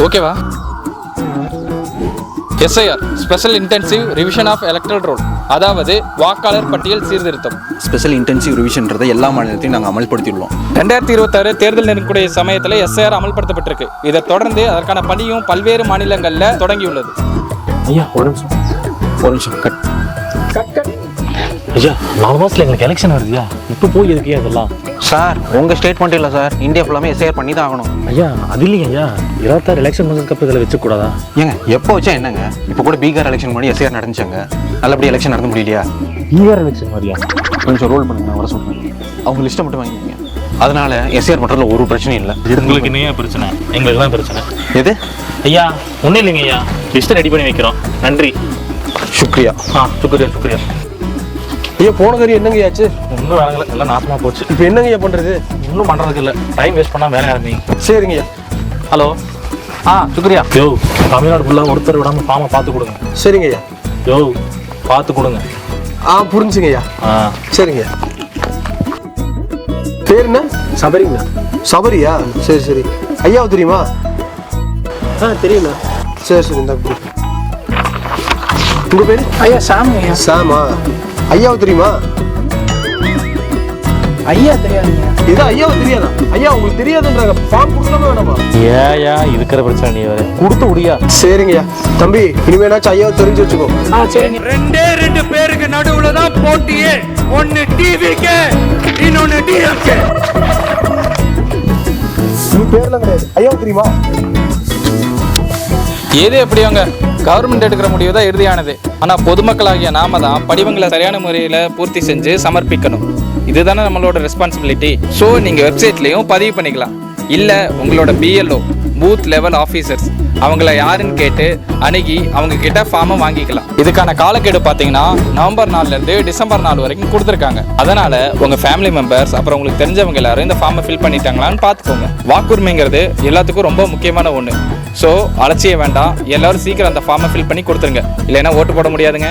ஓகேவா? SIR special intensive revision of electoral roll, அதாவது வாக்காளர் பட்டியல் சீர்திருத்தம். ஸ்பெஷல் இன்டென்சிவ் ரிவிஷன்றதை எல்லா மாநிலத்தையும் நாங்கள் அமல்படுத்தியுள்ளோம். 2026 தேர்தல் நெருங்கக்கூடிய சமயத்தில் SIR அமல்படுத்தப்பட்டிருக்கு. இதை தொடர்ந்து அதற்கான பணியும் பல்வேறு மாநிலங்களில் தொடங்கியுள்ளது. ஐயா ஒரு நிமிஷம் கட் ஐயா 4 மாதத்தில் எங்களுக்கு எலெக்ஷன் வருதுயா, இப்போ போய் எதுக்கு அதெல்லாம்? சார் உங்கள் ஸ்டேட் மட்டும் இல்லை சார், இந்தியா ஃபுல்லாமே SIR பண்ணி தான் ஆகணும். ஐயா அது இல்லைங்க ஐயா, 26 எலெக்ஷன் பண்ணதுக்கப்புறம் இதில் வச்சுக்கூடாதா? ஏங்க எப்போ வச்சா என்னங்க? இப்போ கூட பீகார் எலெக்ஷன் முன்னாடி SIR நடந்துச்சாங்க, நல்லபடியாக எலெக்ஷன் நடந்து முடியலையா? பீகார் எலெக்ஷன் மாதிரியா? கொஞ்சம் ரோல் பண்ணுங்க, நான் வர சொல்கிறேன். அவங்க லிஸ்ட்டை மட்டும் வாங்கிக்கோங்க. அதனால SIR பண்ணுறதுல ஒரு பிரச்சனையும் இல்லை. உங்களுக்கு என்ன பிரச்சனை? எங்களுக்கு தான் பிரச்சனை. எது? ஐயா ஒன்றும் இல்லைங்க ஐயா, லிஸ்ட்டை ரெடி பண்ணி வைக்கிறோம். நன்றி. சுக்ரியா. சுக்ரியா. ஐயா போன கறி என்னங்க ஆச்சு? ஒன்றும் வேலைங்கள, எல்லாம் நாசமாக போச்சு. இப்போ என்னங்க ஐயா பண்ணுறது? ஒன்றும் பண்ணுறதுக்கு இல்லை, டைம் வேஸ்ட் பண்ணால் வேலை ஆரம்பிங்க. சரிங்க ஐயா. ஹலோ சுக்ரியா. யோ தமிழ்நாடு ஃபுல்லாக ஒருத்தர் விடாமல் ஃபார்மை பார்த்து கொடுங்க. சரிங்க ஐயா. யோ பார்த்து கொடுங்க. புரிஞ்சுங்க ஐயா. சரிங்க. பேர் என்ன? சபரிங்க. சபரியா? சரி. ஐயாவை தெரியுமா? தெரியுண்ணா. சரி இந்த உங்கள் பேர்? ஐயா சாம். சாமா. ஐயாவை தெரியுமா? ஐயா தெரியாதுங்க. இதான் ஐயாவை தெரியாதா? ஐயா உங்களுக்கு தெரியாதுன்றாங்க, ஃபார்ம் கொடுக்கலாமா வேணாமா? ஏயா இருக்கிற பிரச்சனை நீ வேற கொடுத்து முடியா? சரிங்கய்யா. தம்பி இனிமேனாச்சும் ஐயாவை தெரிஞ்சு வச்சுக்கோ. சரிங்க. 2 பேருக்கு நடுவுல தான் போட்டியே. ஒன்னு டிவிக்கு, இன்னொன்னு டிஎம்கே. நீ பேர்லாம் கிடையாது, ஐயாவை தெரியுமா? எது எப்படியோங்க, கவர்மெண்ட் எடுக்கிற முடிவு தான் இறுதியானது. ஆனால் பொதுமக்களாகிய நாம தான் படிவங்களை சரியான முறையில் பூர்த்தி செஞ்சு சமர்ப்பிக்கணும். இதுதானே நம்மளோட ரெஸ்பான்சிபிலிட்டி. ஸோ நீங்கள் வெப்சைட்லேயும் பதிவு பண்ணிக்கலாம். இல்லை உங்களோட BLO பூத் லெவல் ஆஃபீஸர்ஸ் அவங்கள யாருன்னு கேட்டு அணுகி அவங்க கிட்ட ஃபார்மை வாங்கிக்கலாம். இதுக்கான காலக்கெடு பார்த்தீங்கன்னா நவம்பர் 4லேருந்து டிசம்பர் 4 வரைக்கும் கொடுத்துருக்காங்க. அதனால உங்கள் ஃபேமிலி மெம்பர்ஸ் அப்புறம் உங்களுக்கு தெரிஞ்சவங்க எல்லாரும் இந்த ஃபார்மை ஃபில் பண்ணிட்டாங்களான்னு பார்த்துக்கோங்க. வாக்குரிமைங்கிறது எல்லாத்துக்கும் ரொம்ப முக்கியமான ஒன்று. ஸோ அலட்சிய வேண்டாம், எல்லாரும் சீக்கிரம் அந்த ஃபார்மை ஃபில் பண்ணி கொடுத்துருங்க, இல்லைன்னா ஓட்டு போட முடியாதுங்க.